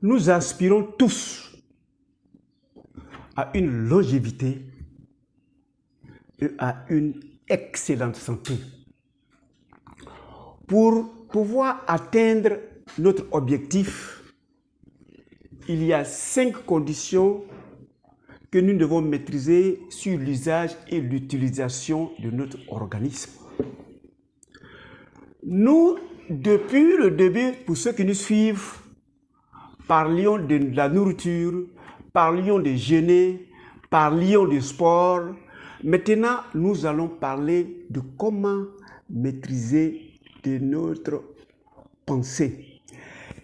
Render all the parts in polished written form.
nous aspirons tous à une longévité et à une excellente santé. Pour pouvoir atteindre notre objectif, il y a 5 conditions que nous devons maîtriser sur l'usage et l'utilisation de notre organisme. Nous, depuis le début, pour ceux qui nous suivent, parlions de la nourriture, parlions de jeûner, parlions du sport. Maintenant, nous allons parler de comment maîtriser de notre pensée.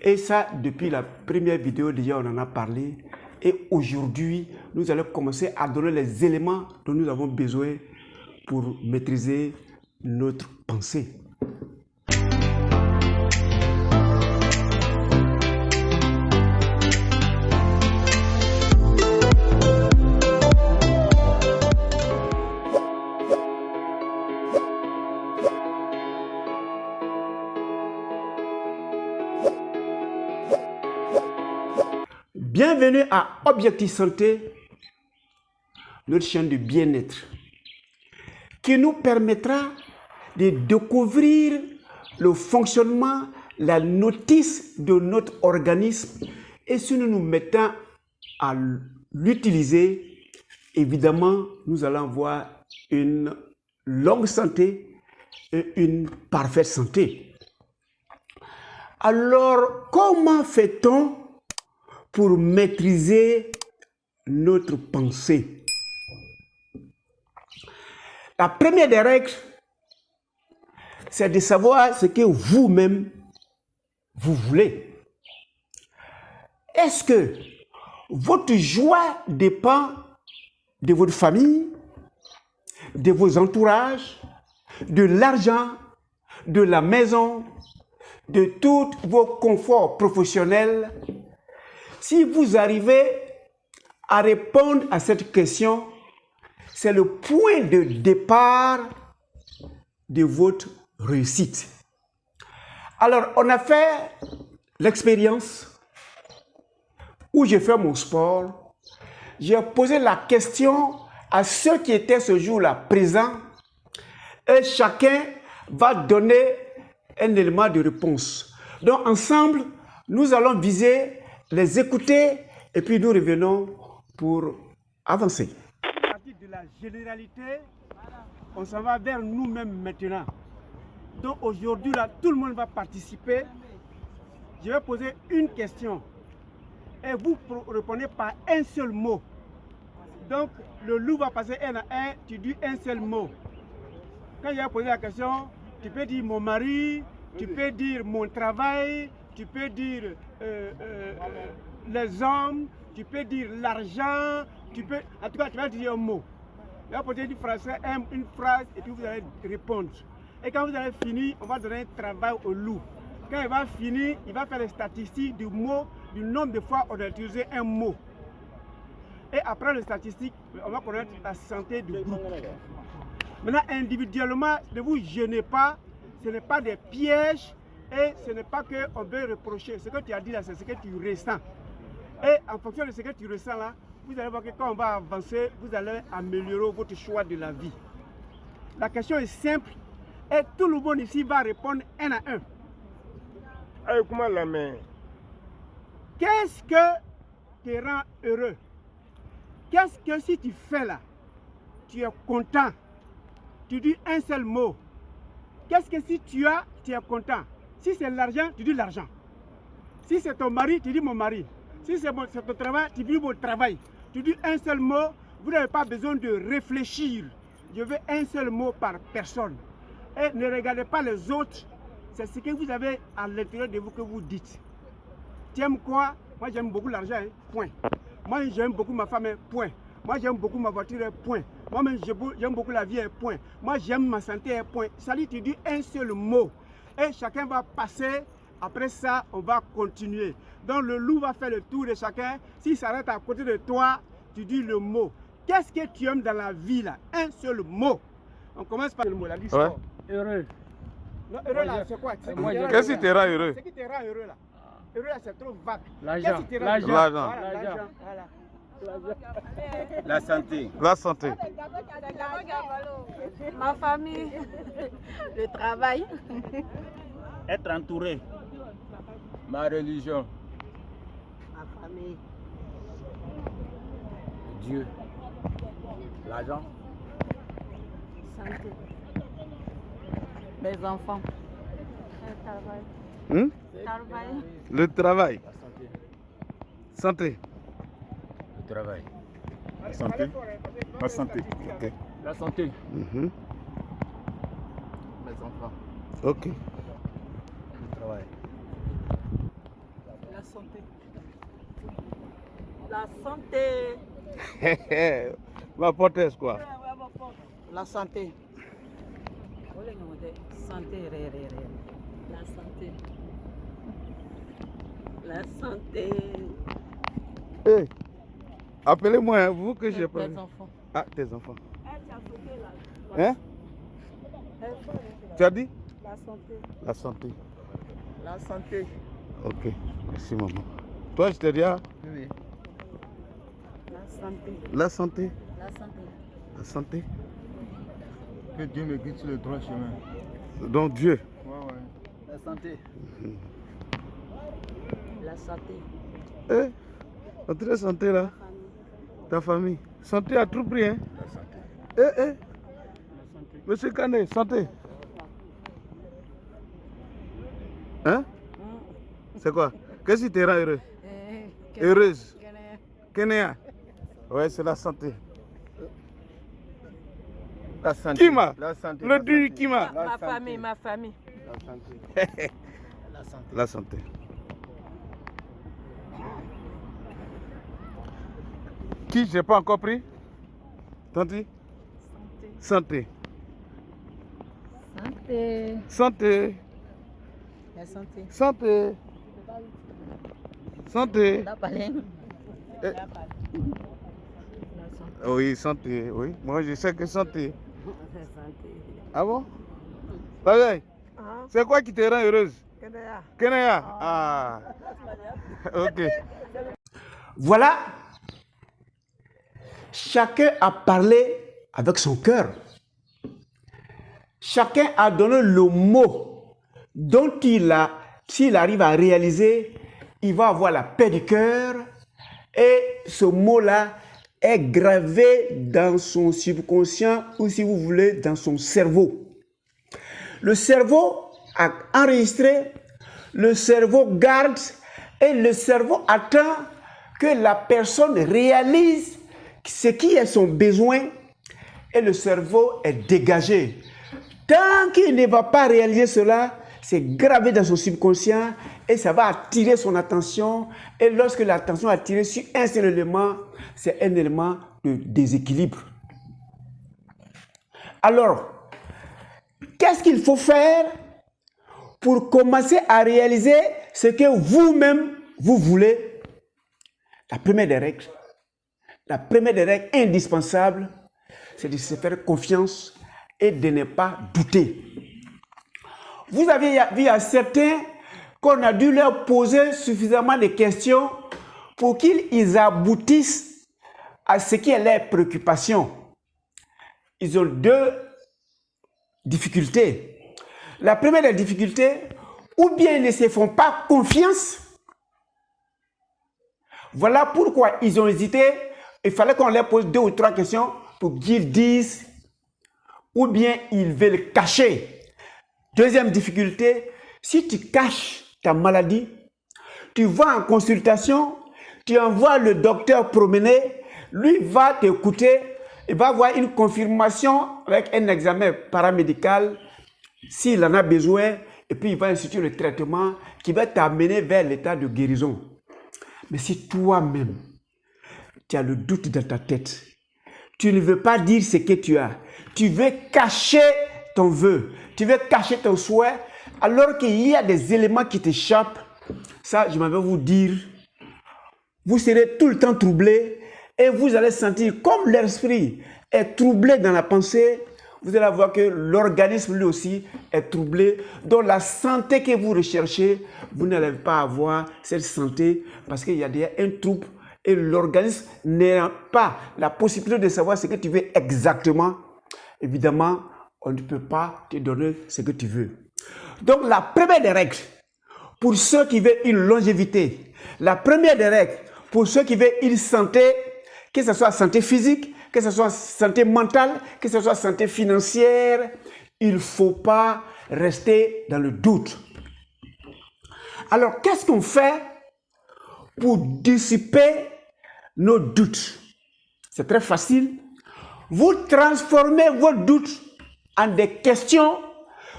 Et ça, depuis la première vidéo, déjà, on en a parlé. Et aujourd'hui, nous allons commencer à donner les éléments dont nous avons besoin pour maîtriser notre pensée. Bienvenue à Objectif Santé, notre chaîne de bien-être, qui nous permettra de découvrir le fonctionnement, la notice de notre organisme, et si nous nous mettons à l'utiliser, évidemment, nous allons avoir une longue santé et une parfaite santé. Alors, comment fait-on pour maîtriser notre pensée? La première des règles, c'est de savoir ce que vous-même, vous voulez. Est-ce que votre joie dépend de votre famille, de vos entourages, de l'argent, de la maison, de tous vos conforts professionnels? Si vous arrivez à répondre à cette question, c'est le point de départ de votre réussite. Alors, on a fait l'expérience où j'ai fait mon sport. J'ai posé la question à ceux qui étaient ce jour-là présents et chacun va donner un élément de réponse. Donc, ensemble, nous allons viser les écouter et puis nous revenons pour avancer. À partir de la généralité, on s'en va vers nous-mêmes maintenant. Donc aujourd'hui, là, tout le monde va participer. Je vais poser une question et vous répondez par un seul mot. Donc le loup va passer un à un, tu dis un seul mot. Quand je vais poser la question, tu peux dire mon mari, tu peux dire mon travail, tu peux dire les hommes, tu peux dire l'argent, tu peux, en tout cas, tu vas dire un mot. Tu vas poser une phrase et puis vous allez répondre. Et quand vous avez fini, on va donner un travail au loup. Quand il va finir, il va faire les statistiques du mot, du nombre de fois on a utilisé un mot. Et après les statistiques, on va connaître la santé du groupe. Maintenant, individuellement, ne vous gênez pas, ce n'est pas des pièges. Et ce n'est pas qu'on veut reprocher. Ce que tu as dit là, c'est ce que tu ressens. Et en fonction de ce que tu ressens là, vous allez voir que quand on va avancer, vous allez améliorer votre choix de la vie. La question est simple et tout le monde ici va répondre un à un. Comment la main? Qu'est-ce que te rend heureux? Qu'est-ce que si tu fais là, tu es content? Tu dis un seul mot. Qu'est-ce que si tu as, tu es content? Si c'est l'argent, tu dis l'argent. Si c'est ton mari, tu dis mon mari. Si c'est ton travail, tu dis mon travail. Tu dis un seul mot, vous n'avez pas besoin de réfléchir. Je veux un seul mot par personne. Et ne regardez pas les autres, c'est ce que vous avez à l'intérieur de vous que vous dites. Tu aimes quoi? Moi j'aime beaucoup l'argent, hein? Point. Moi j'aime beaucoup ma femme, hein? Point. Moi j'aime beaucoup ma voiture, hein? Point. Moi-même j'aime beaucoup la vie, hein? Point. Moi j'aime ma santé, hein? Point. Ça dit, tu dis un seul mot. Et chacun va passer, après ça, on va continuer. Donc le loup va faire le tour de chacun. S'il s'arrête à côté de toi, tu dis le mot. Qu'est-ce que tu aimes dans la vie là? Un seul mot. On commence par le mot, la liste. Heureux. Non, heureux là, c'est quoi? Qu'est-ce qui te rend heureux? Ce qui te rend heureux là. Heureux, là, c'est trop vague. L'argent. Qu'est-ce qui te rend heureux? L'argent. Voilà, l'argent. Voilà. La santé. La santé. Ma famille, le travail, Être entouré. Ma religion. ma famille, Dieu. L'argent. santé, mes enfants, le travail, Hmm? travail, Le travail. Santé. Le travail. La santé. La santé. Ok. La santé. Mhm. Mes enfants. Ok. Le travail. la santé, la santé, Ma portesse quoi? la santé, santé, la santé, la santé, Hey, appelez-moi, hein, vous que j'ai pas. les enfants. Ah, tes enfants. Hein? Tu as dit? La santé, La santé. la santé, Ok. Merci maman. Toi, je te dis, ah, Oui. la santé, la santé. la santé, La santé. Que Dieu me guide sur le droit chemin. Donc Dieu. Ouais. La santé. la santé, Eh, notre santé là. Ta famille. Santé à tout prix, hein? La santé. Eh. Monsieur Kane, santé. Hein? C'est quoi? Qu'est-ce qui te rend heureux? Heureuse. Kenya. Ouais, c'est la santé. La santé. Kima. La santé. Le du Kima. La ma santé. famille, ma famille. La santé. La santé. La santé. Qui j'ai pas encore pris? Tanti? Santé. Santé, Santé. la santé, Santé. Santé. la baleine, Eh. la santé, Oui, santé. Oui. Moi, je sais que santé. la santé. Ah bon? Pareil. Ah, C'est quoi qui te rend heureuse? Kenya. Kenya. Ah. Ok. Voilà. Chacun a parlé avec son cœur. Chacun a donné le mot dont s'il arrive à réaliser, il va avoir la paix du cœur. Et ce mot-là est gravé dans son subconscient ou, si vous voulez, dans son cerveau. Le cerveau a enregistré, le cerveau garde et le cerveau attend que la personne réalise ce qui est son besoin et le cerveau est dégagé. Tant qu'il ne va pas réaliser cela, c'est gravé dans son subconscient et ça va attirer son attention. Et lorsque l'attention est attirée sur un seul élément, c'est un élément de déséquilibre. Alors, qu'est-ce qu'il faut faire pour commencer à réaliser ce que vous-même vous voulez? La première des règles indispensables, c'est de se faire confiance et de ne pas douter. Vous avez vu à certains qu'on a dû leur poser suffisamment de questions pour qu'ils aboutissent à ce qui est leur préoccupation. Ils ont deux difficultés. La première des difficultés, ou bien ils ne se font pas confiance. Voilà pourquoi ils ont hésité. Il fallait qu'on leur pose 2 ou 3 questions pour qu'ils disent, ou bien ils veulent cacher. Deuxième difficulté, si tu caches ta maladie, tu vas en consultation, tu envoies le docteur promener, lui va t'écouter, il va avoir une confirmation avec un examen paramédical s'il en a besoin, et puis il va instituer le traitement qui va t'amener vers l'état de guérison. Mais si toi-même, tu as le doute dans ta tête, tu ne veux pas dire ce que tu as, tu veux cacher ton vœu, tu veux cacher ton souhait, alors qu'il y a des éléments qui t'échappent, ça, je m'en vais vous dire, vous serez tout le temps troublé et vous allez sentir comme l'esprit est troublé dans la pensée, vous allez voir que l'organisme lui aussi est troublé. Donc la santé que vous recherchez, vous n'allez pas avoir cette santé parce qu'il y a déjà un trouble et l'organisme n'a pas la possibilité de savoir ce que tu veux exactement. Évidemment, on ne peut pas te donner ce que tu veux. Donc la première des règles pour ceux qui veulent une longévité, la première des règles pour ceux qui veulent une santé, que ce soit santé physique, que ce soit santé mentale, que ce soit santé financière, il ne faut pas rester dans le doute. Alors, qu'est-ce qu'on fait pour dissiper nos doutes? C'est très facile. Vous transformez vos doutes en des questions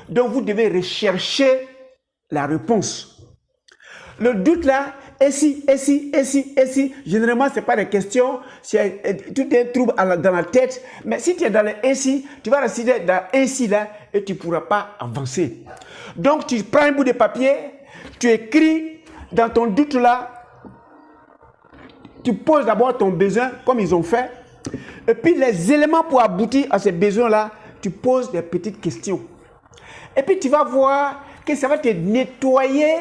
dont vous devez rechercher la réponse. Le doute là, et si, généralement, ce n'est pas des questions, c'est tout un trouble dans la tête. Mais si tu es dans le et si, tu vas rester dans et si là et tu ne pourras pas avancer. Donc, tu prends un bout de papier, tu écris dans ton doute là, tu poses d'abord ton besoin, comme ils ont fait, et puis les éléments pour aboutir à ces besoins-là, tu poses des petites questions. Et puis, tu vas voir que ça va te nettoyer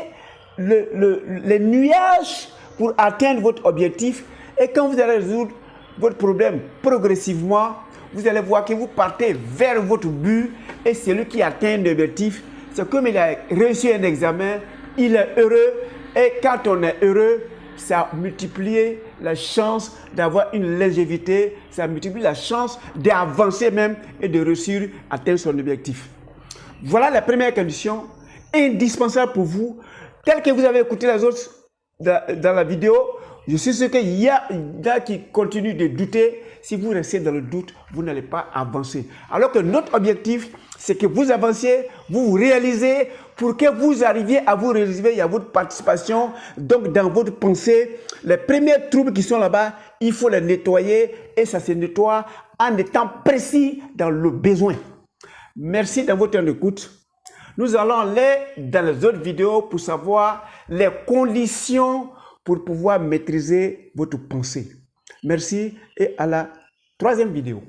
les nuages pour atteindre votre objectif. Et quand vous allez résoudre votre problème progressivement, vous allez voir que vous partez vers votre but et celui qui atteint l'objectif, c'est comme il a réussi un examen, il est heureux et quand on est heureux, ça multiplie la chance d'avoir une longévité, ça multiplie la chance d'avancer même et de réussir à atteindre son objectif. Voilà la première condition indispensable pour vous. Tel que vous avez écouté les autres dans la vidéo, je suis sûr qu'il y a qui continuent de douter. Si vous restez dans le doute, vous n'allez pas avancer. Alors que notre objectif, c'est que vous avanciez, vous vous réalisez. Pour que vous arriviez à vous réaliser, il y a votre participation. Donc, dans votre pensée, les premiers troubles qui sont là-bas, il faut les nettoyer. Et ça se nettoie en étant précis dans le besoin. Merci de votre temps d'écoute. Nous allons aller dans les autres vidéos pour savoir les conditions pour pouvoir maîtriser votre pensée. Merci et à la troisième vidéo.